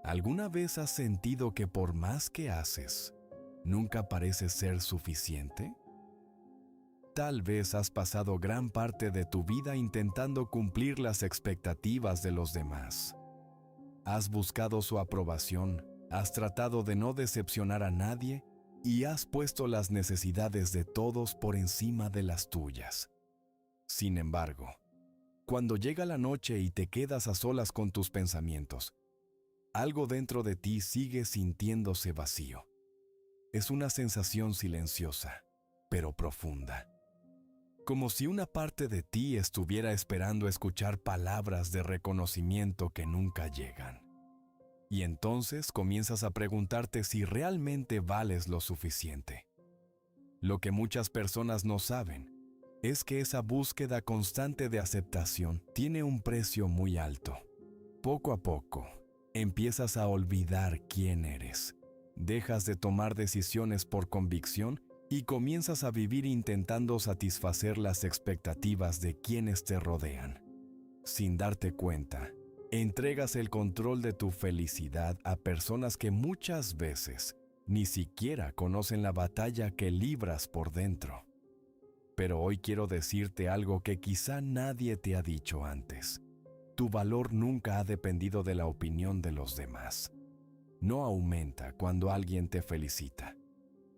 ¿Alguna vez has sentido que por más que haces, nunca parece ser suficiente? Tal vez has pasado gran parte de tu vida intentando cumplir las expectativas de los demás. Has buscado su aprobación, has tratado de no decepcionar a nadie y has puesto las necesidades de todos por encima de las tuyas. Sin embargo, cuando llega la noche y te quedas a solas con tus pensamientos, algo dentro de ti sigue sintiéndose vacío. Es una sensación silenciosa, pero profunda. Como si una parte de ti estuviera esperando escuchar palabras de reconocimiento que nunca llegan. Y entonces comienzas a preguntarte si realmente vales lo suficiente. Lo que muchas personas no saben es que esa búsqueda constante de aceptación tiene un precio muy alto. Poco a poco, empiezas a olvidar quién eres. Dejas de tomar decisiones por convicción y comienzas a vivir intentando satisfacer las expectativas de quienes te rodean. Sin darte cuenta, entregas el control de tu felicidad a personas que muchas veces ni siquiera conocen la batalla que libras por dentro. Pero hoy quiero decirte algo que quizá nadie te ha dicho antes. Tu valor nunca ha dependido de la opinión de los demás. No aumenta cuando alguien te felicita.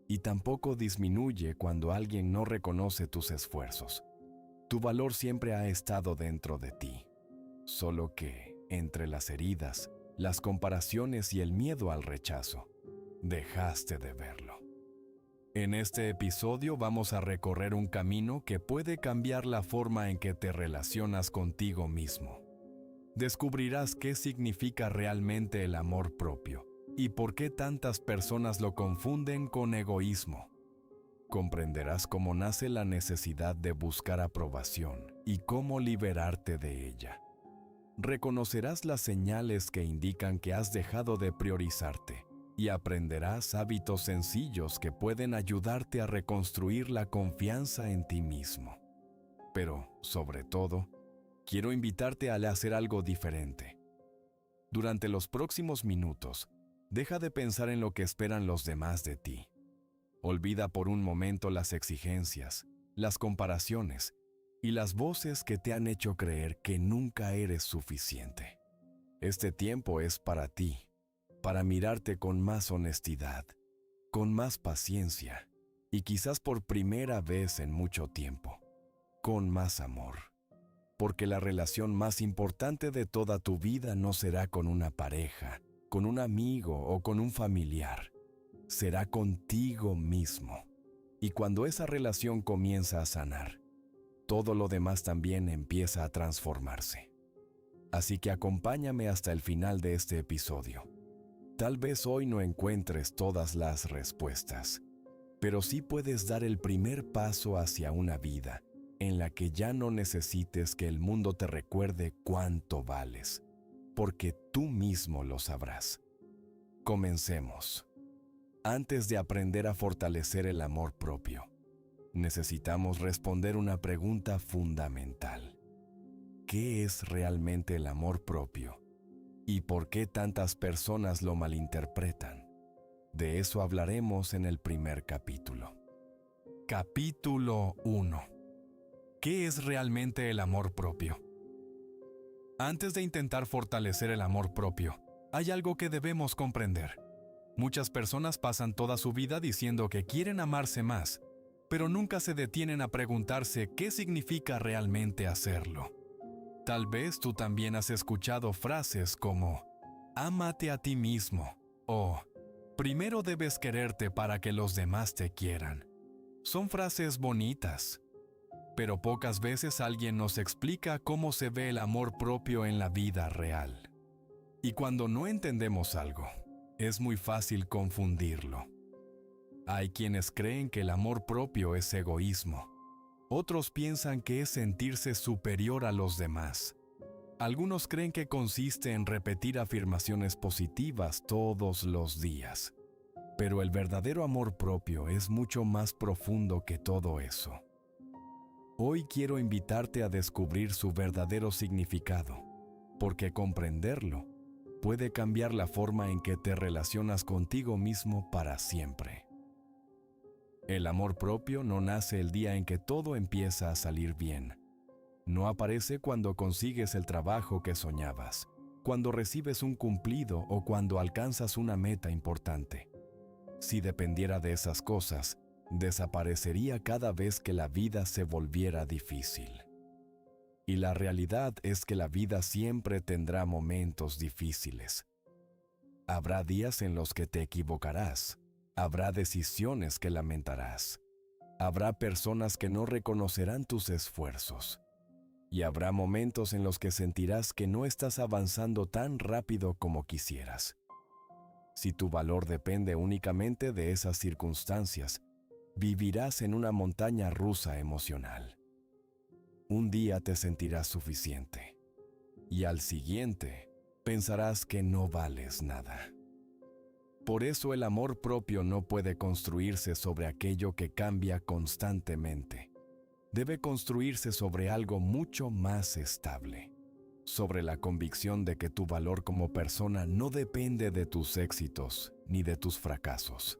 Y tampoco disminuye cuando alguien no reconoce tus esfuerzos. Tu valor siempre ha estado dentro de ti. Solo que, entre las heridas, las comparaciones y el miedo al rechazo, dejaste de verlo. En este episodio vamos a recorrer un camino que puede cambiar la forma en que te relacionas contigo mismo. Descubrirás qué significa realmente el amor propio y por qué tantas personas lo confunden con egoísmo. Comprenderás cómo nace la necesidad de buscar aprobación y cómo liberarte de ella. Reconocerás las señales que indican que has dejado de priorizarte y aprenderás hábitos sencillos que pueden ayudarte a reconstruir la confianza en ti mismo. Pero, sobre todo, quiero invitarte a hacer algo diferente. Durante los próximos minutos, deja de pensar en lo que esperan los demás de ti. Olvida por un momento las exigencias, las comparaciones y las voces que te han hecho creer que nunca eres suficiente. Este tiempo es para ti, para mirarte con más honestidad, con más paciencia y quizás por primera vez en mucho tiempo, con más amor. Porque la relación más importante de toda tu vida no será con una pareja, con un amigo o con un familiar. Será contigo mismo. Y cuando esa relación comienza a sanar, todo lo demás también empieza a transformarse. Así que acompáñame hasta el final de este episodio. Tal vez hoy no encuentres todas las respuestas, pero sí puedes dar el primer paso hacia una vida en la que ya no necesites que el mundo te recuerde cuánto vales, porque tú mismo lo sabrás. Comencemos. Antes de aprender a fortalecer el amor propio, necesitamos responder una pregunta fundamental. ¿Qué es realmente el amor propio? ¿Y por qué tantas personas lo malinterpretan? De eso hablaremos en el primer capítulo. Capítulo 1. ¿Qué es realmente el amor propio? Antes de intentar fortalecer el amor propio, hay algo que debemos comprender. Muchas personas pasan toda su vida diciendo que quieren amarse más, pero nunca se detienen a preguntarse qué significa realmente hacerlo. Tal vez tú también has escuchado frases como «Ámate a ti mismo» o «Primero debes quererte para que los demás te quieran». Son frases bonitas, pero pocas veces alguien nos explica cómo se ve el amor propio en la vida real. Y cuando no entendemos algo, es muy fácil confundirlo. Hay quienes creen que el amor propio es egoísmo. Otros piensan que es sentirse superior a los demás. Algunos creen que consiste en repetir afirmaciones positivas todos los días. Pero el verdadero amor propio es mucho más profundo que todo eso. Hoy quiero invitarte a descubrir su verdadero significado, porque comprenderlo puede cambiar la forma en que te relacionas contigo mismo para siempre. El amor propio no nace el día en que todo empieza a salir bien. No aparece cuando consigues el trabajo que soñabas, cuando recibes un cumplido o cuando alcanzas una meta importante. Si dependiera de esas cosas, desaparecería cada vez que la vida se volviera difícil. Y la realidad es que la vida siempre tendrá momentos difíciles. Habrá días en los que te equivocarás, habrá decisiones que lamentarás, habrá personas que no reconocerán tus esfuerzos, y habrá momentos en los que sentirás que no estás avanzando tan rápido como quisieras. Si tu valor depende únicamente de esas circunstancias, vivirás en una montaña rusa emocional. Un día te sentirás suficiente, y al siguiente pensarás que no vales nada. Por eso el amor propio no puede construirse sobre aquello que cambia constantemente. Debe construirse sobre algo mucho más estable, sobre la convicción de que tu valor como persona no depende de tus éxitos ni de tus fracasos.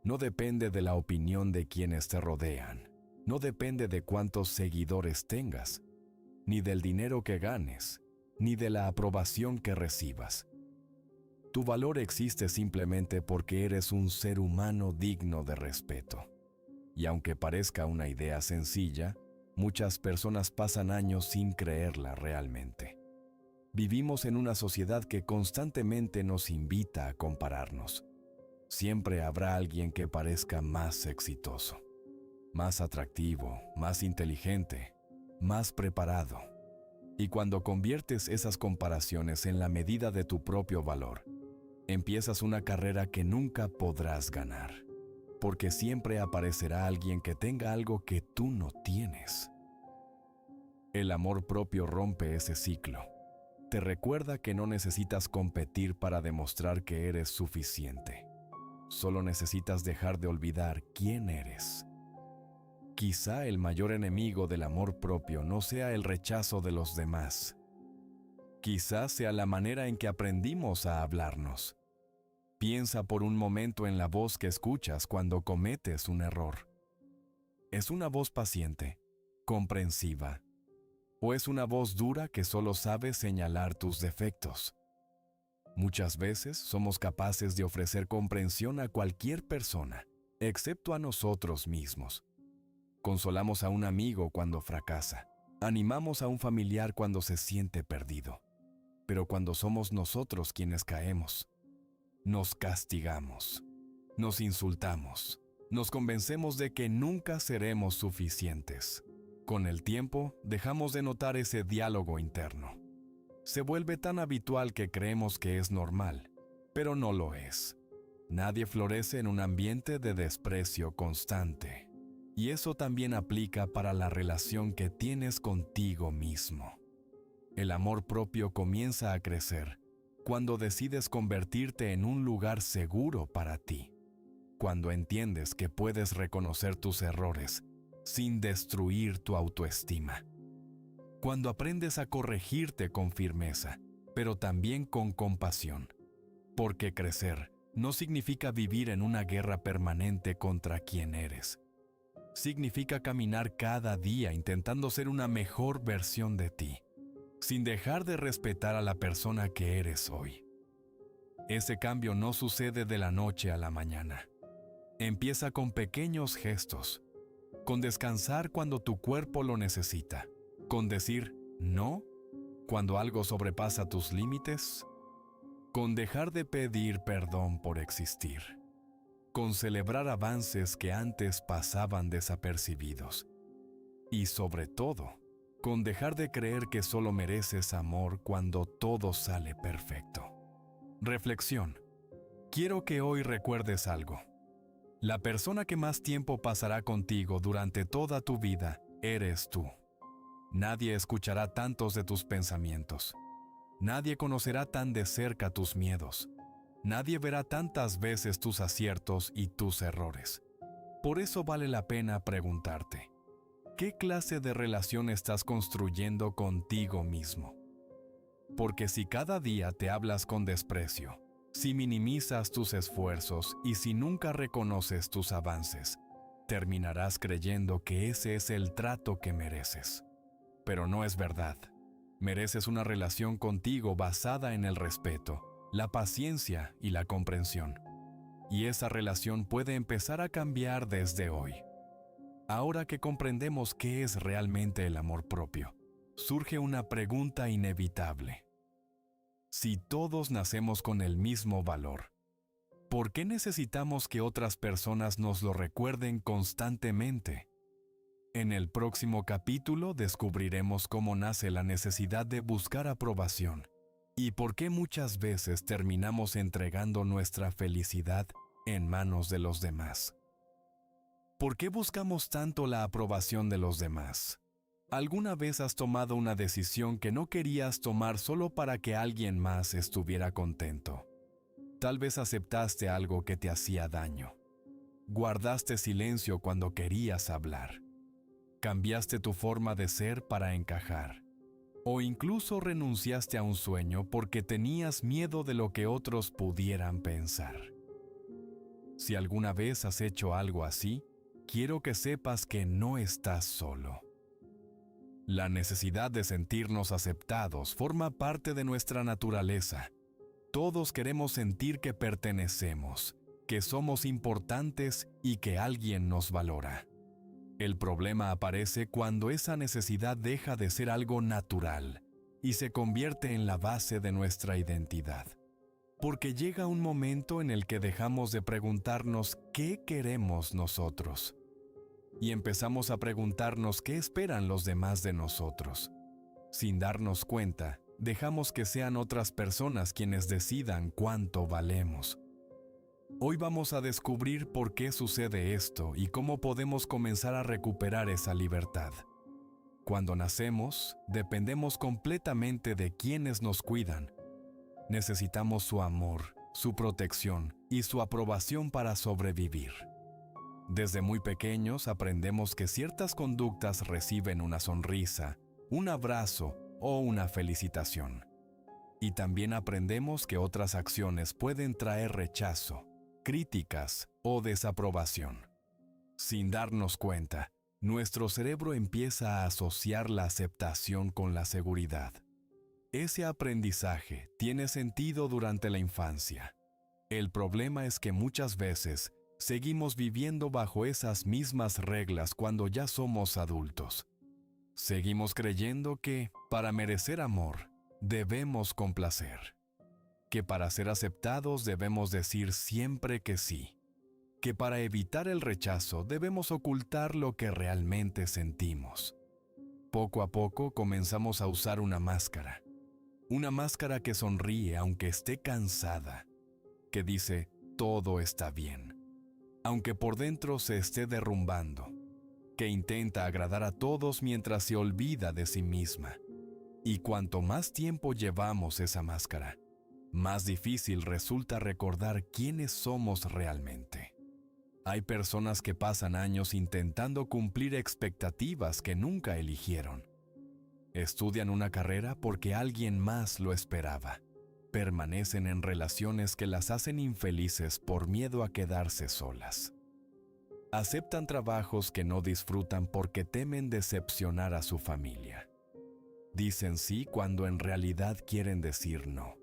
No depende de la opinión de quienes te rodean, no depende de cuántos seguidores tengas, ni del dinero que ganes, ni de la aprobación que recibas. Tu valor existe simplemente porque eres un ser humano digno de respeto. Y aunque parezca una idea sencilla, muchas personas pasan años sin creerla realmente. Vivimos en una sociedad que constantemente nos invita a compararnos. Siempre habrá alguien que parezca más exitoso, más atractivo, más inteligente, más preparado. Y cuando conviertes esas comparaciones en la medida de tu propio valor, empiezas una carrera que nunca podrás ganar, porque siempre aparecerá alguien que tenga algo que tú no tienes. El amor propio rompe ese ciclo. Te recuerda que no necesitas competir para demostrar que eres suficiente. Solo necesitas dejar de olvidar quién eres. Quizá el mayor enemigo del amor propio no sea el rechazo de los demás. Quizá sea la manera en que aprendimos a hablarnos. Piensa por un momento en la voz que escuchas cuando cometes un error. ¿Es una voz paciente, comprensiva, o es una voz dura que solo sabe señalar tus defectos? Muchas veces somos capaces de ofrecer comprensión a cualquier persona, excepto a nosotros mismos. Consolamos a un amigo cuando fracasa, animamos a un familiar cuando se siente perdido. Pero cuando somos nosotros quienes caemos, nos castigamos, nos insultamos, nos convencemos de que nunca seremos suficientes. Con el tiempo, dejamos de notar ese diálogo interno. Se vuelve tan habitual que creemos que es normal, pero no lo es. Nadie florece en un ambiente de desprecio constante. Y eso también aplica para la relación que tienes contigo mismo. El amor propio comienza a crecer cuando decides convertirte en un lugar seguro para ti. Cuando entiendes que puedes reconocer tus errores sin destruir tu autoestima. Cuando aprendes a corregirte con firmeza, pero también con compasión. Porque crecer no significa vivir en una guerra permanente contra quien eres. Significa caminar cada día intentando ser una mejor versión de ti, sin dejar de respetar a la persona que eres hoy. Ese cambio no sucede de la noche a la mañana. Empieza con pequeños gestos, con descansar cuando tu cuerpo lo necesita, con decir no cuando algo sobrepasa tus límites, con dejar de pedir perdón por existir, con celebrar avances que antes pasaban desapercibidos y sobre todo, con dejar de creer que solo mereces amor cuando todo sale perfecto. Reflexión. Quiero que hoy recuerdes algo. La persona que más tiempo pasará contigo durante toda tu vida eres tú. Nadie escuchará tantos de tus pensamientos. Nadie conocerá tan de cerca tus miedos. Nadie verá tantas veces tus aciertos y tus errores. Por eso vale la pena preguntarte, ¿qué clase de relación estás construyendo contigo mismo? Porque si cada día te hablas con desprecio, si minimizas tus esfuerzos y si nunca reconoces tus avances, terminarás creyendo que ese es el trato que mereces. Pero no es verdad. Mereces una relación contigo basada en el respeto, la paciencia y la comprensión. Y esa relación puede empezar a cambiar desde hoy. Ahora que comprendemos qué es realmente el amor propio, surge una pregunta inevitable. Si todos nacemos con el mismo valor, ¿por qué necesitamos que otras personas nos lo recuerden constantemente? En el próximo capítulo descubriremos cómo nace la necesidad de buscar aprobación y por qué muchas veces terminamos entregando nuestra felicidad en manos de los demás. ¿Por qué buscamos tanto la aprobación de los demás? ¿Alguna vez has tomado una decisión que no querías tomar solo para que alguien más estuviera contento? Tal vez aceptaste algo que te hacía daño. Guardaste silencio cuando querías hablar. Cambiaste tu forma de ser para encajar. O incluso renunciaste a un sueño porque tenías miedo de lo que otros pudieran pensar. Si alguna vez has hecho algo así, quiero que sepas que no estás solo. La necesidad de sentirnos aceptados forma parte de nuestra naturaleza. Todos queremos sentir que pertenecemos, que somos importantes y que alguien nos valora. El problema aparece cuando esa necesidad deja de ser algo natural y se convierte en la base de nuestra identidad. Porque llega un momento en el que dejamos de preguntarnos qué queremos nosotros y empezamos a preguntarnos qué esperan los demás de nosotros. Sin darnos cuenta, dejamos que sean otras personas quienes decidan cuánto valemos. Hoy vamos a descubrir por qué sucede esto y cómo podemos comenzar a recuperar esa libertad. Cuando nacemos, dependemos completamente de quienes nos cuidan. Necesitamos su amor, su protección y su aprobación para sobrevivir. Desde muy pequeños aprendemos que ciertas conductas reciben una sonrisa, un abrazo o una felicitación. Y también aprendemos que otras acciones pueden traer rechazo, críticas o desaprobación. Sin darnos cuenta, nuestro cerebro empieza a asociar la aceptación con la seguridad. Ese aprendizaje tiene sentido durante la infancia. El problema es que muchas veces seguimos viviendo bajo esas mismas reglas cuando ya somos adultos. Seguimos creyendo que, para merecer amor, debemos complacer. Que para ser aceptados debemos decir siempre que sí. Que para evitar el rechazo debemos ocultar lo que realmente sentimos. Poco a poco comenzamos a usar una máscara. Una máscara que sonríe aunque esté cansada. Que dice, todo está bien. Aunque por dentro se esté derrumbando. Que intenta agradar a todos mientras se olvida de sí misma. Y cuanto más tiempo llevamos esa máscara, más difícil resulta recordar quiénes somos realmente. Hay personas que pasan años intentando cumplir expectativas que nunca eligieron. Estudian una carrera porque alguien más lo esperaba. Permanecen en relaciones que las hacen infelices por miedo a quedarse solas. Aceptan trabajos que no disfrutan porque temen decepcionar a su familia. Dicen sí cuando en realidad quieren decir no.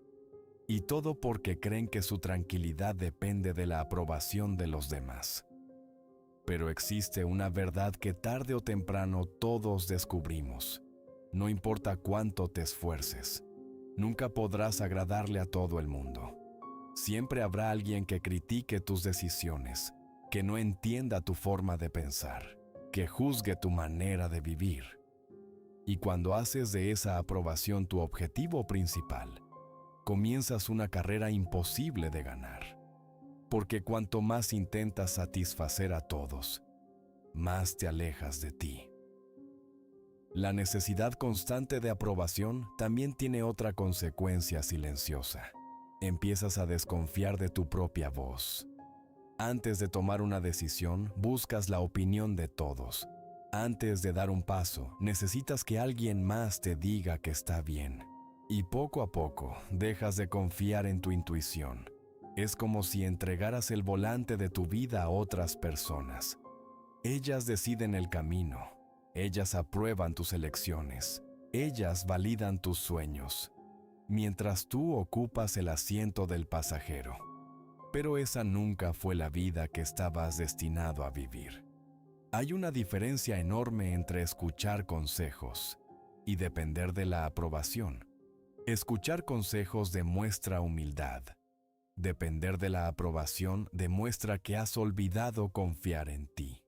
Y todo porque creen que su tranquilidad depende de la aprobación de los demás. Pero existe una verdad que tarde o temprano todos descubrimos. No importa cuánto te esfuerces, nunca podrás agradarle a todo el mundo. Siempre habrá alguien que critique tus decisiones, que no entienda tu forma de pensar, que juzgue tu manera de vivir. Y cuando haces de esa aprobación tu objetivo principal, comienzas una carrera imposible de ganar. Porque cuanto más intentas satisfacer a todos, más te alejas de ti. La necesidad constante de aprobación también tiene otra consecuencia silenciosa. Empiezas a desconfiar de tu propia voz. Antes de tomar una decisión, buscas la opinión de todos. Antes de dar un paso, necesitas que alguien más te diga que está bien. Y poco a poco dejas de confiar en tu intuición. Es como si entregaras el volante de tu vida a otras personas. Ellas deciden el camino. Ellas aprueban tus elecciones. Ellas validan tus sueños, mientras tú ocupas el asiento del pasajero. Pero esa nunca fue la vida que estabas destinado a vivir. Hay una diferencia enorme entre escuchar consejos y depender de la aprobación. Escuchar consejos demuestra humildad. Depender de la aprobación demuestra que has olvidado confiar en ti.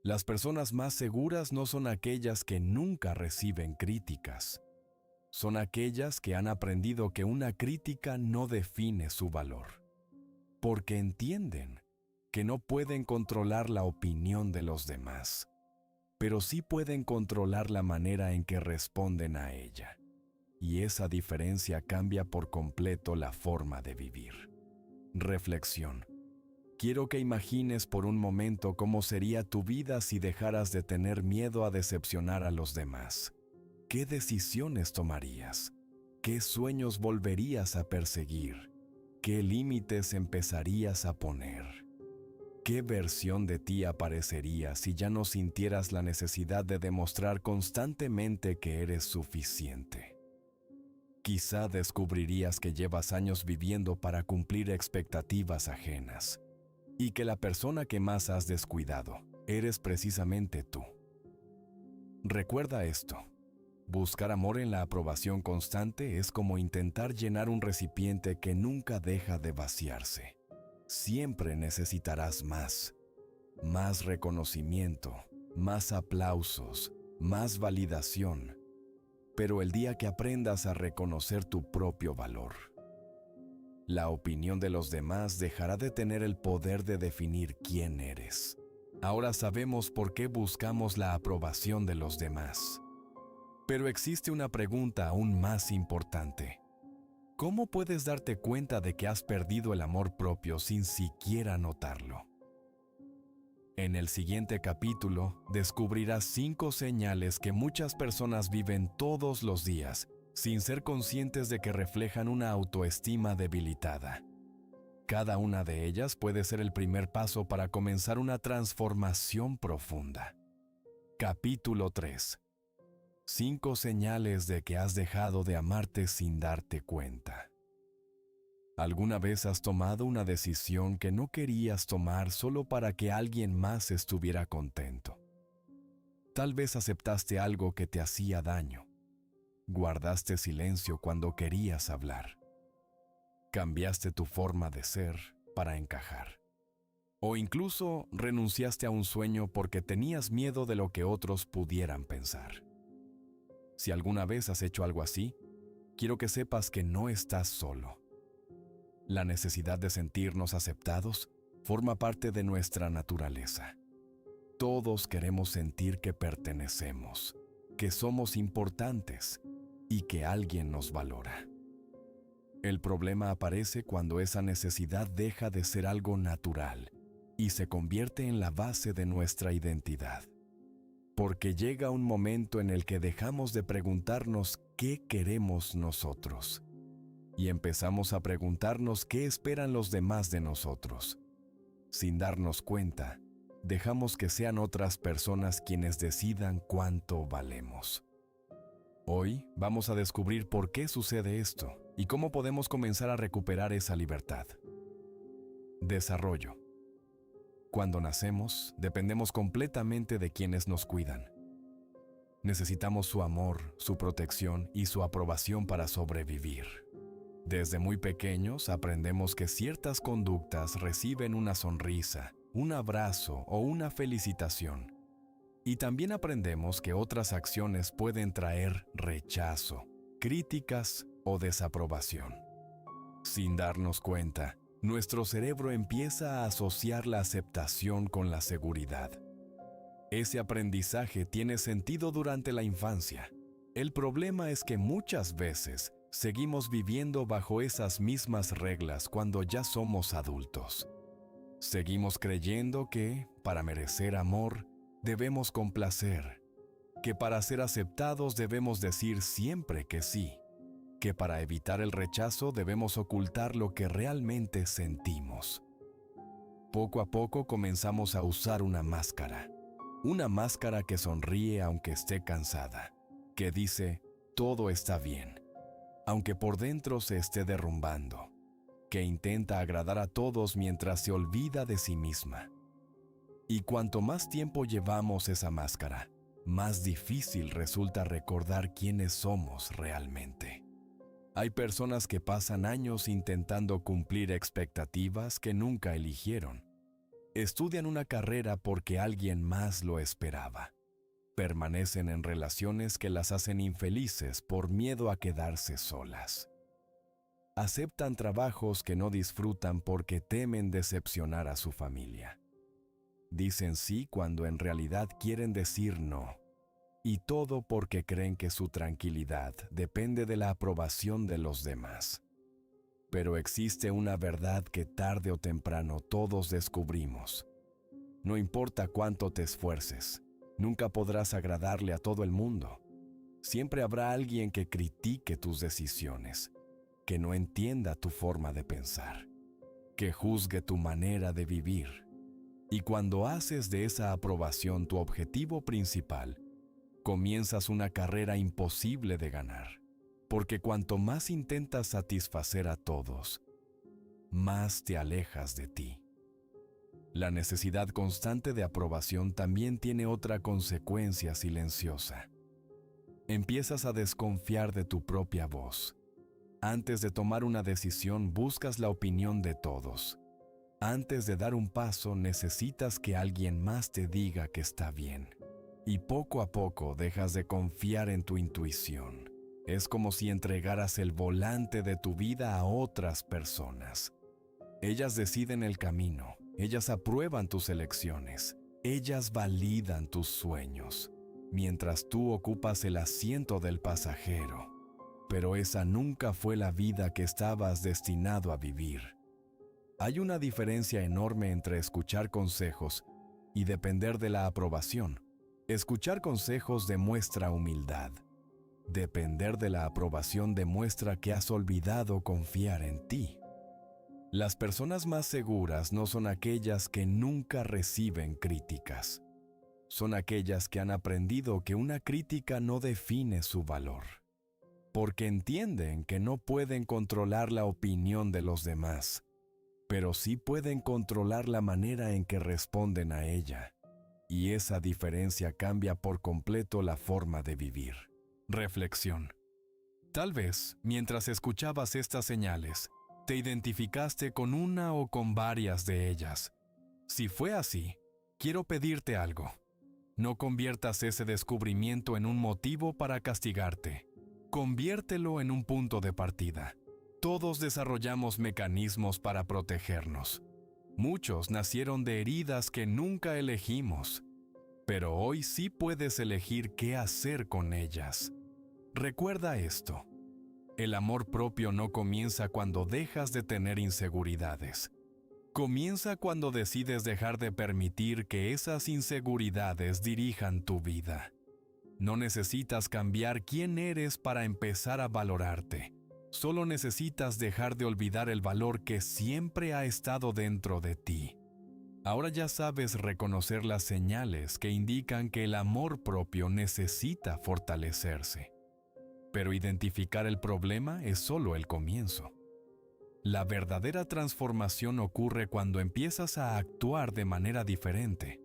Las personas más seguras no son aquellas que nunca reciben críticas. Son aquellas que han aprendido que una crítica no define su valor, porque entienden que no pueden controlar la opinión de los demás, pero sí pueden controlar la manera en que responden a ella. Y esa diferencia cambia por completo la forma de vivir. Reflexión. Quiero que imagines por un momento cómo sería tu vida si dejaras de tener miedo a decepcionar a los demás. ¿Qué decisiones tomarías? ¿Qué sueños volverías a perseguir? ¿Qué límites empezarías a poner? ¿Qué versión de ti aparecería si ya no sintieras la necesidad de demostrar constantemente que eres suficiente? Quizá descubrirías que llevas años viviendo para cumplir expectativas ajenas y que la persona que más has descuidado eres precisamente tú. Recuerda esto. Buscar amor en la aprobación constante es como intentar llenar un recipiente que nunca deja de vaciarse. Siempre necesitarás más reconocimiento, más aplausos, más validación. Pero el día que aprendas a reconocer tu propio valor, la opinión de los demás dejará de tener el poder de definir quién eres. Ahora sabemos por qué buscamos la aprobación de los demás. Pero existe una pregunta aún más importante. ¿Cómo puedes darte cuenta de que has perdido el amor propio sin siquiera notarlo? En el siguiente capítulo descubrirás 5 señales que muchas personas viven todos los días sin ser conscientes de que reflejan una autoestima debilitada. Cada una de ellas puede ser el primer paso para comenzar una transformación profunda. Capítulo 3. 5 señales de que has dejado de amarte sin darte cuenta. ¿Alguna vez has tomado una decisión que no querías tomar solo para que alguien más estuviera contento? Tal vez aceptaste algo que te hacía daño. Guardaste silencio cuando querías hablar. Cambiaste tu forma de ser para encajar. O incluso renunciaste a un sueño porque tenías miedo de lo que otros pudieran pensar. Si alguna vez has hecho algo así, quiero que sepas que no estás solo. La necesidad de sentirnos aceptados forma parte de nuestra naturaleza. Todos queremos sentir que pertenecemos, que somos importantes y que alguien nos valora. El problema aparece cuando esa necesidad deja de ser algo natural y se convierte en la base de nuestra identidad. Porque llega un momento en el que dejamos de preguntarnos qué queremos nosotros y empezamos a preguntarnos qué esperan los demás de nosotros. Sin darnos cuenta, dejamos que sean otras personas quienes decidan cuánto valemos. Hoy vamos a descubrir por qué sucede esto y cómo podemos comenzar a recuperar esa libertad. Desarrollo. Cuando nacemos, dependemos completamente de quienes nos cuidan. Necesitamos su amor, su protección y su aprobación para sobrevivir. Desde muy pequeños aprendemos que ciertas conductas reciben una sonrisa, un abrazo o una felicitación. Y también aprendemos que otras acciones pueden traer rechazo, críticas o desaprobación. Sin darnos cuenta, nuestro cerebro empieza a asociar la aceptación con la seguridad. Ese aprendizaje tiene sentido durante la infancia. El problema es que muchas veces seguimos viviendo bajo esas mismas reglas cuando ya somos adultos. Seguimos creyendo que, para merecer amor, debemos complacer, que para ser aceptados debemos decir siempre que sí, que para evitar el rechazo debemos ocultar lo que realmente sentimos. Poco a poco comenzamos a usar una máscara que sonríe aunque esté cansada, que dice, todo está bien, aunque por dentro se esté derrumbando, que intenta agradar a todos mientras se olvida de sí misma. Y cuanto más tiempo llevamos esa máscara, más difícil resulta recordar quiénes somos realmente. Hay personas que pasan años intentando cumplir expectativas que nunca eligieron. Estudian una carrera porque alguien más lo esperaba. Permanecen en relaciones que las hacen infelices por miedo a quedarse solas. Aceptan trabajos que no disfrutan porque temen decepcionar a su familia. Dicen sí cuando en realidad quieren decir no. Y todo porque creen que su tranquilidad depende de la aprobación de los demás. Pero existe una verdad que tarde o temprano todos descubrimos. No importa cuánto te esfuerces, nunca podrás agradarle a todo el mundo. Siempre habrá alguien que critique tus decisiones, que no entienda tu forma de pensar, que juzgue tu manera de vivir. Y cuando haces de esa aprobación tu objetivo principal, comienzas una carrera imposible de ganar, porque cuanto más intentas satisfacer a todos, más te alejas de ti. La necesidad constante de aprobación también tiene otra consecuencia silenciosa. Empiezas a desconfiar de tu propia voz. Antes de tomar una decisión, buscas la opinión de todos. Antes de dar un paso, necesitas que alguien más te diga que está bien. Y poco a poco dejas de confiar en tu intuición. Es como si entregaras el volante de tu vida a otras personas. Ellas deciden el camino, ellas aprueban tus elecciones, ellas validan tus sueños, mientras tú ocupas el asiento del pasajero. Pero esa nunca fue la vida que estabas destinado a vivir. Hay una diferencia enorme entre escuchar consejos y depender de la aprobación. Escuchar consejos demuestra humildad. Depender de la aprobación demuestra que has olvidado confiar en ti. Las personas más seguras no son aquellas que nunca reciben críticas. Son aquellas que han aprendido que una crítica no define su valor, porque entienden que no pueden controlar la opinión de los demás, pero sí pueden controlar la manera en que responden a ella. Y esa diferencia cambia por completo la forma de vivir. Reflexión. Tal vez, mientras escuchabas estas señales, te identificaste con una o con varias de ellas. Si fue así, quiero pedirte algo. No conviertas ese descubrimiento en un motivo para castigarte. Conviértelo en un punto de partida. Todos desarrollamos mecanismos para protegernos. Muchos nacieron de heridas que nunca elegimos, pero hoy sí puedes elegir qué hacer con ellas. Recuerda esto: el amor propio no comienza cuando dejas de tener inseguridades. Comienza cuando decides dejar de permitir que esas inseguridades dirijan tu vida. No necesitas cambiar quién eres para empezar a valorarte. Solo necesitas dejar de olvidar el valor que siempre ha estado dentro de ti. Ahora ya sabes reconocer las señales que indican que el amor propio necesita fortalecerse. Pero identificar el problema es solo el comienzo. La verdadera transformación ocurre cuando empiezas a actuar de manera diferente.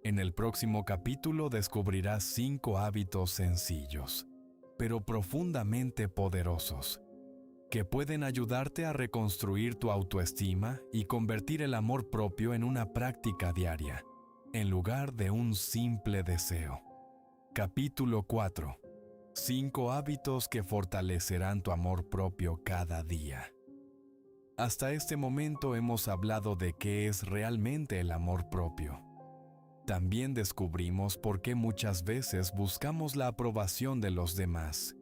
En el próximo capítulo descubrirás 5 hábitos sencillos, pero profundamente poderosos, que pueden ayudarte a reconstruir tu autoestima y convertir el amor propio en una práctica diaria, en lugar de un simple deseo. Capítulo 4. 5 hábitos que fortalecerán tu amor propio cada día. Hasta este momento hemos hablado de qué es realmente el amor propio. También descubrimos por qué muchas veces buscamos la aprobación de los demás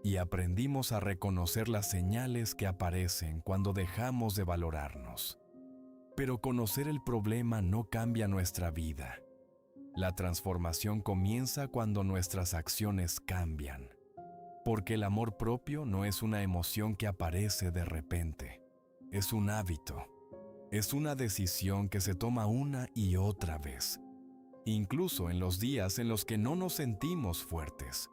y aprendimos a reconocer las señales que aparecen cuando dejamos de valorarnos. Pero conocer el problema no cambia nuestra vida. La transformación comienza cuando nuestras acciones cambian. Porque el amor propio no es una emoción que aparece de repente. Es un hábito. Es una decisión que se toma una y otra vez, incluso en los días en los que no nos sentimos fuertes.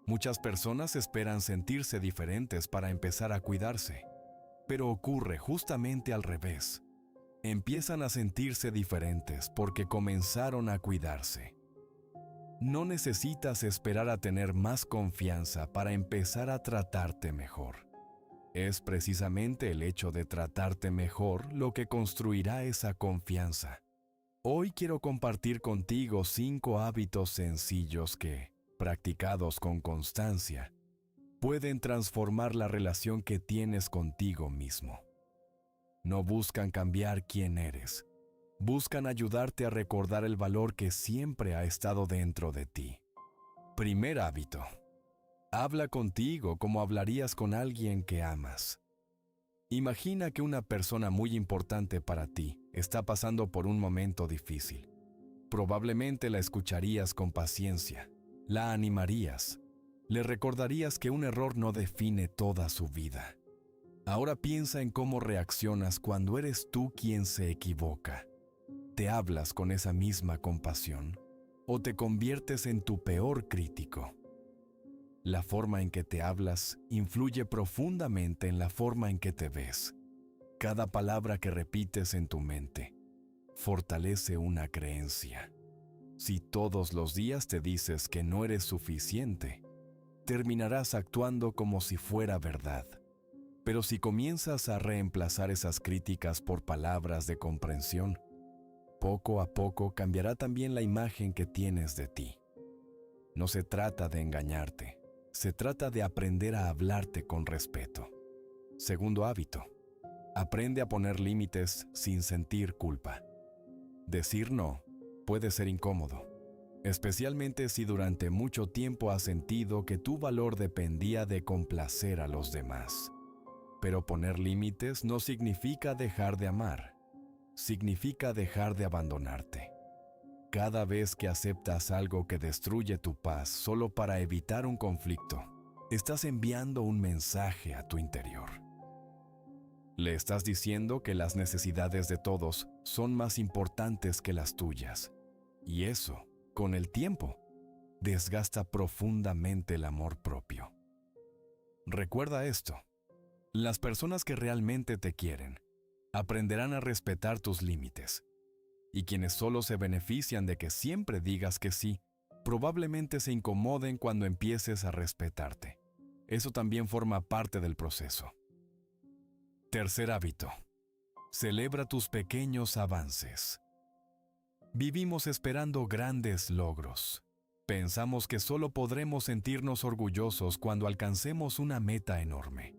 Muchas personas esperan sentirse diferentes para empezar a cuidarse, pero ocurre justamente al revés. Empiezan a sentirse diferentes porque comenzaron a cuidarse. No necesitas esperar a tener más confianza para empezar a tratarte mejor. Es precisamente el hecho de tratarte mejor lo que construirá esa confianza. Hoy quiero compartir contigo 5 hábitos sencillos que, practicados con constancia, pueden transformar la relación que tienes contigo mismo. No buscan cambiar quién eres. Buscan ayudarte a recordar el valor que siempre ha estado dentro de ti. Primer hábito. Habla contigo como hablarías con alguien que amas. Imagina que una persona muy importante para ti está pasando por un momento difícil. Probablemente la escucharías con paciencia, la animarías, le recordarías que un error no define toda su vida. Ahora piensa en cómo reaccionas cuando eres tú quien se equivoca. ¿Te hablas con esa misma compasión o te conviertes en tu peor crítico? La forma en que te hablas influye profundamente en la forma en que te ves. Cada palabra que repites en tu mente fortalece una creencia. Si todos los días te dices que no eres suficiente, terminarás actuando como si fuera verdad. Pero si comienzas a reemplazar esas críticas por palabras de comprensión, poco a poco cambiará también la imagen que tienes de ti. No se trata de engañarte. Se trata de aprender a hablarte con respeto. Segundo hábito. Aprende a poner límites sin sentir culpa. Decir no puede ser incómodo, especialmente si durante mucho tiempo has sentido que tu valor dependía de complacer a los demás. Pero poner límites no significa dejar de amar, significa dejar de abandonarte. Cada vez que aceptas algo que destruye tu paz solo para evitar un conflicto, estás enviando un mensaje a tu interior. Le estás diciendo que las necesidades de todos son más importantes que las tuyas. Y eso, con el tiempo, desgasta profundamente el amor propio. Recuerda esto: las personas que realmente te quieren aprenderán a respetar tus límites. Y quienes solo se benefician de que siempre digas que sí, probablemente se incomoden cuando empieces a respetarte. Eso también forma parte del proceso. Tercer hábito. Celebra tus pequeños avances. Vivimos esperando grandes logros. Pensamos que solo podremos sentirnos orgullosos cuando alcancemos una meta enorme.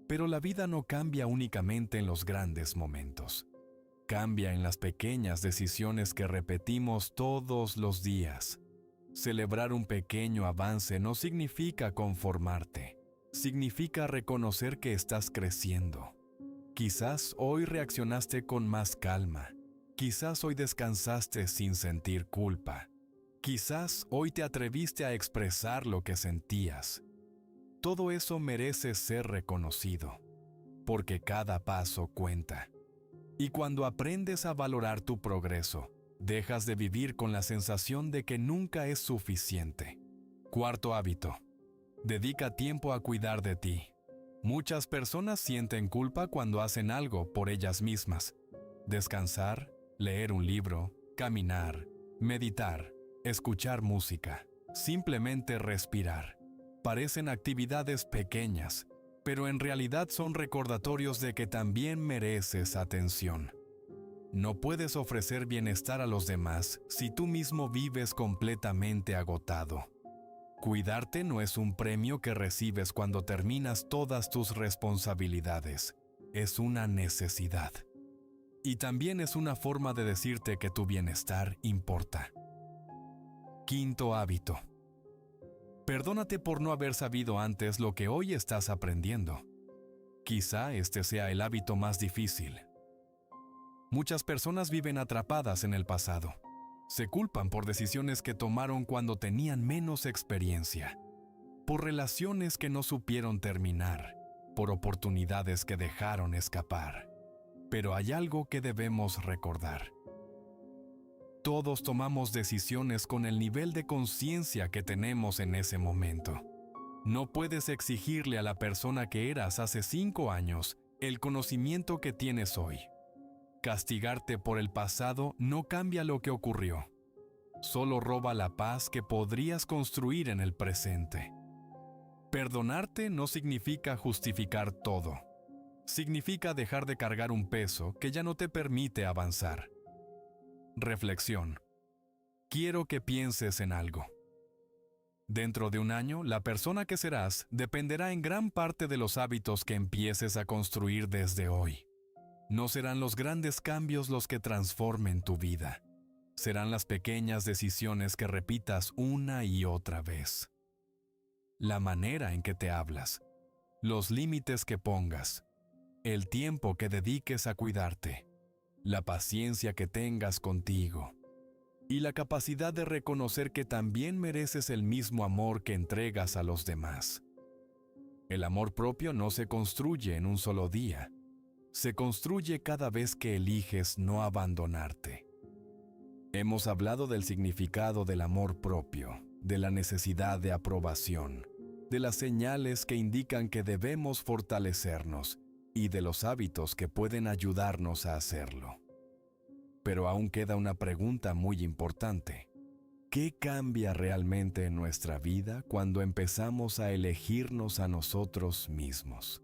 Pero la vida no cambia únicamente en los grandes momentos. Cambia en las pequeñas decisiones que repetimos todos los días. Celebrar un pequeño avance no significa conformarte. Significa reconocer que estás creciendo. Quizás hoy reaccionaste con más calma. Quizás hoy descansaste sin sentir culpa. Quizás hoy te atreviste a expresar lo que sentías. Todo eso merece ser reconocido, porque cada paso cuenta. Y cuando aprendes a valorar tu progreso, dejas de vivir con la sensación de que nunca es suficiente. Cuarto hábito. Dedica tiempo a cuidar de ti. Muchas personas sienten culpa cuando hacen algo por ellas mismas. Descansar, leer un libro, caminar, meditar, escuchar música, simplemente respirar. Parecen actividades pequeñas, pero en realidad son recordatorios de que también mereces atención. No puedes ofrecer bienestar a los demás si tú mismo vives completamente agotado. Cuidarte no es un premio que recibes cuando terminas todas tus responsabilidades. Es una necesidad. Y también es una forma de decirte que tu bienestar importa. Quinto hábito. Perdónate por no haber sabido antes lo que hoy estás aprendiendo. Quizá este sea el hábito más difícil. Muchas personas viven atrapadas en el pasado. Se culpan por decisiones que tomaron cuando tenían menos experiencia. por relaciones que no supieron terminar, por oportunidades que dejaron escapar. Pero hay algo que debemos recordar. Todos tomamos decisiones con el nivel de conciencia que tenemos en ese momento. No puedes exigirle a la persona que eras hace 5 años el conocimiento que tienes hoy. Castigarte por el pasado no cambia lo que ocurrió. Solo roba la paz que podrías construir en el presente. Perdonarte no significa justificar todo. Significa dejar de cargar un peso que ya no te permite avanzar. Reflexión. Quiero que pienses en algo. Dentro de un año, la persona que serás dependerá en gran parte de los hábitos que empieces a construir desde hoy. No serán los grandes cambios los que transformen tu vida. Serán las pequeñas decisiones que repitas una y otra vez. La manera en que te hablas, los límites que pongas, el tiempo que dediques a cuidarte, la paciencia que tengas contigo y la capacidad de reconocer que también mereces el mismo amor que entregas a los demás. El amor propio no se construye en un solo día. Se construye cada vez que eliges no abandonarte. Hemos hablado del significado del amor propio, de la necesidad de aprobación, de las señales que indican que debemos fortalecernos y de los hábitos que pueden ayudarnos a hacerlo. Pero aún queda una pregunta muy importante. ¿Qué cambia realmente en nuestra vida cuando empezamos a elegirnos a nosotros mismos?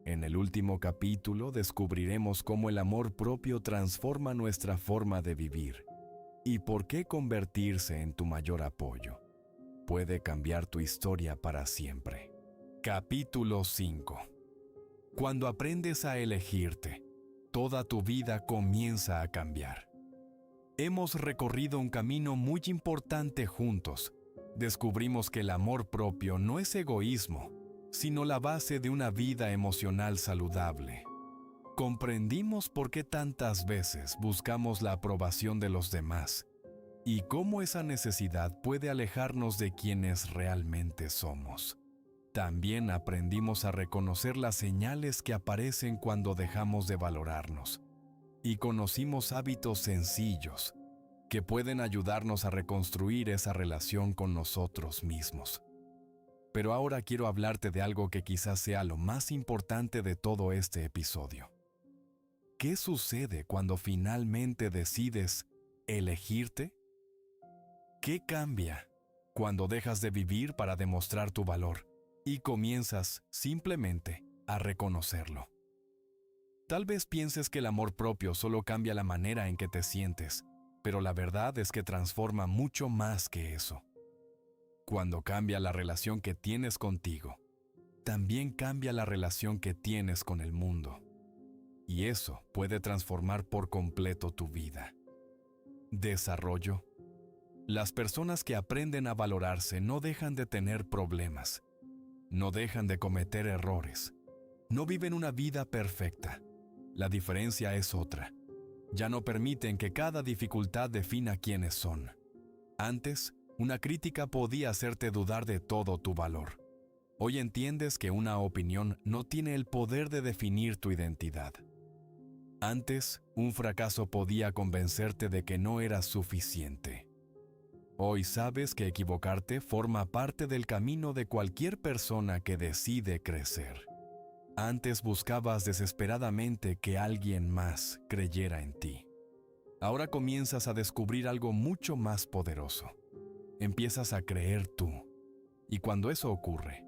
En el último capítulo descubriremos cómo el amor propio transforma nuestra forma de vivir y por qué convertirse en tu mayor apoyo puede cambiar tu historia para siempre. Capítulo 5. Cuando aprendes a elegirte, toda tu vida comienza a cambiar. Hemos recorrido un camino muy importante juntos. Descubrimos que el amor propio no es egoísmo, sino la base de una vida emocional saludable. Comprendimos por qué tantas veces buscamos la aprobación de los demás y cómo esa necesidad puede alejarnos de quienes realmente somos. También aprendimos a reconocer las señales que aparecen cuando dejamos de valorarnos y conocimos hábitos sencillos que pueden ayudarnos a reconstruir esa relación con nosotros mismos. Pero ahora quiero hablarte de algo que quizás sea lo más importante de todo este episodio. ¿Qué sucede cuando finalmente decides elegirte? ¿Qué cambia cuando dejas de vivir para demostrar tu valor y comienzas simplemente a reconocerlo? Tal vez pienses que el amor propio solo cambia la manera en que te sientes, pero la verdad es que transforma mucho más que eso. Cuando cambia la relación que tienes contigo, también cambia la relación que tienes con el mundo. Y eso puede transformar por completo tu vida. Desarrollo. Las personas que aprenden a valorarse no dejan de tener problemas, no dejan de cometer errores, no viven una vida perfecta. La diferencia es otra. Ya no permiten que cada dificultad defina quiénes son. Antes, una crítica podía hacerte dudar de todo tu valor. Hoy entiendes que una opinión no tiene el poder de definir tu identidad. Antes, un fracaso podía convencerte de que no eras suficiente. Hoy sabes que equivocarte forma parte del camino de cualquier persona que decide crecer. Antes buscabas desesperadamente que alguien más creyera en ti. Ahora comienzas a descubrir algo mucho más poderoso. Empiezas a creer tú. Y cuando eso ocurre,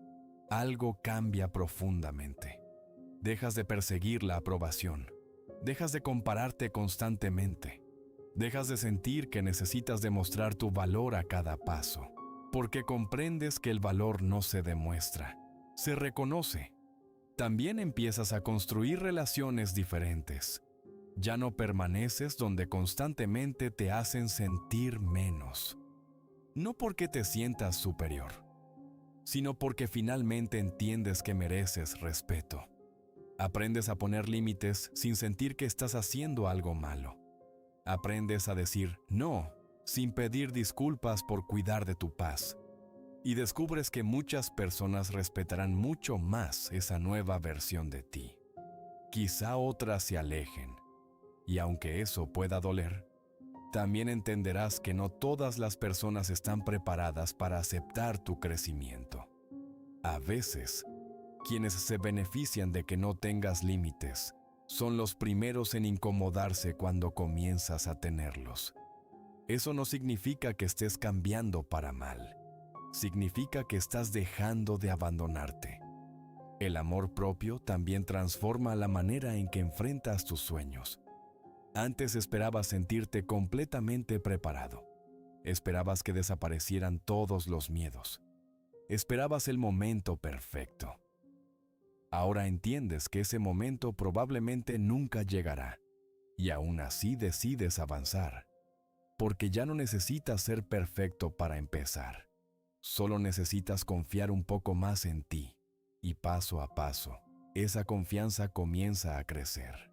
algo cambia profundamente. Dejas de perseguir la aprobación. Dejas de compararte constantemente. Dejas de sentir que necesitas demostrar tu valor a cada paso. Porque comprendes que el valor no se demuestra, se reconoce. También empiezas a construir relaciones diferentes. Ya no permaneces donde constantemente te hacen sentir menos. No porque te sientas superior, sino porque finalmente entiendes que mereces respeto. Aprendes a poner límites sin sentir que estás haciendo algo malo. Aprendes a decir no sin pedir disculpas por cuidar de tu paz. y descubres que muchas personas respetarán mucho más esa nueva versión de ti. Quizá otras se alejen, y aunque eso pueda doler, también entenderás que no todas las personas están preparadas para aceptar tu crecimiento. A veces, quienes se benefician de que no tengas límites son los primeros en incomodarse cuando comienzas a tenerlos. Eso no significa que estés cambiando para mal. Significa que estás dejando de abandonarte. El amor propio también transforma la manera en que enfrentas tus sueños. Antes esperabas sentirte completamente preparado. Esperabas que desaparecieran todos los miedos. Esperabas el momento perfecto. Ahora entiendes que ese momento probablemente nunca llegará, y aún así decides avanzar, porque ya no necesitas ser perfecto para empezar. Solo necesitas confiar un poco más en ti, y paso a paso, esa confianza comienza a crecer.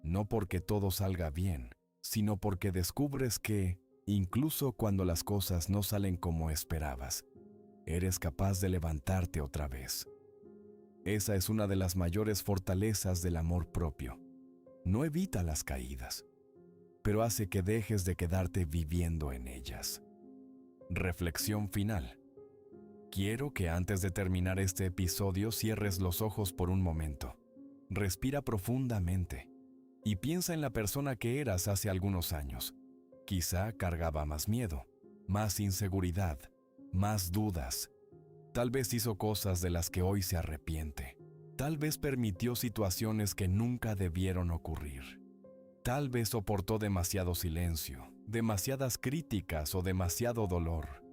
No porque todo salga bien, sino porque descubres que, incluso cuando las cosas no salen como esperabas, eres capaz de levantarte otra vez. Esa es una de las mayores fortalezas del amor propio. No evita las caídas, pero hace que dejes de quedarte viviendo en ellas. Reflexión final. Quiero que antes de terminar este episodio cierres los ojos por un momento. Respira profundamente y piensa en la persona que eras hace algunos años. Quizá cargaba más miedo, más inseguridad, más dudas. Tal vez hizo cosas de las que hoy se arrepiente. Tal vez permitió situaciones que nunca debieron ocurrir. Tal vez soportó demasiado silencio, demasiadas críticas o demasiado dolor.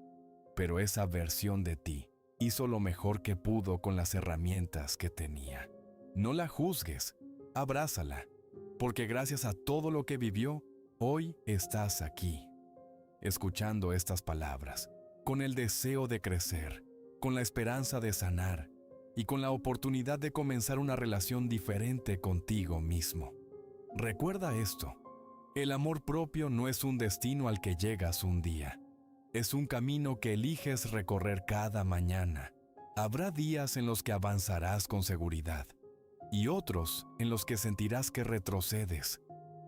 Pero esa versión de ti hizo lo mejor que pudo con las herramientas que tenía. No la juzgues, abrázala, porque gracias a todo lo que vivió, hoy estás aquí, escuchando estas palabras, con el deseo de crecer, con la esperanza de sanar y con la oportunidad de comenzar una relación diferente contigo mismo. Recuerda esto: el amor propio no es un destino al que llegas un día. Es un camino que eliges recorrer cada mañana. Habrá días en los que avanzarás con seguridad y otros en los que sentirás que retrocedes.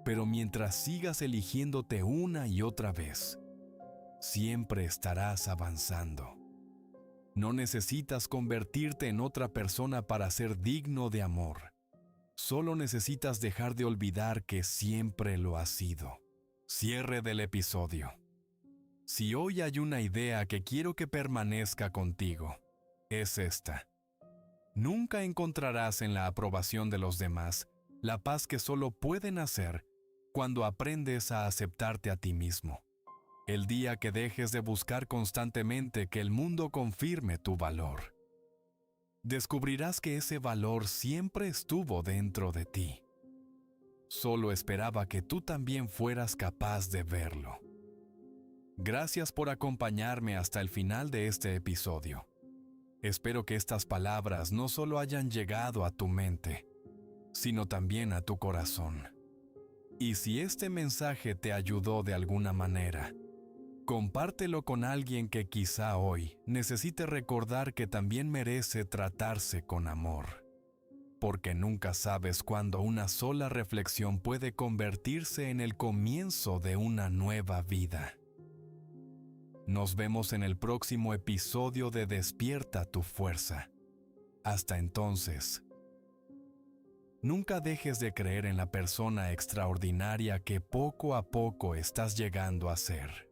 Pero mientras sigas eligiéndote una y otra vez, siempre estarás avanzando. No necesitas convertirte en otra persona para ser digno de amor. Solo necesitas dejar de olvidar que siempre lo has sido. Cierre del episodio. Si hoy hay una idea que quiero que permanezca contigo, es esta. Nunca encontrarás en la aprobación de los demás la paz que solo pueden hacer cuando aprendes a aceptarte a ti mismo. El día que dejes de buscar constantemente que el mundo confirme tu valor, descubrirás que ese valor siempre estuvo dentro de ti. Solo esperaba que tú también fueras capaz de verlo. Gracias por acompañarme hasta el final de este episodio. Espero que estas palabras no solo hayan llegado a tu mente, sino también a tu corazón. Y si este mensaje te ayudó de alguna manera, compártelo con alguien que quizá hoy necesite recordar que también merece tratarse con amor. Porque nunca sabes cuándo una sola reflexión puede convertirse en el comienzo de una nueva vida. Nos vemos en el próximo episodio de Despierta tu Fuerza. Hasta entonces, nunca dejes de creer en la persona extraordinaria que poco a poco estás llegando a ser.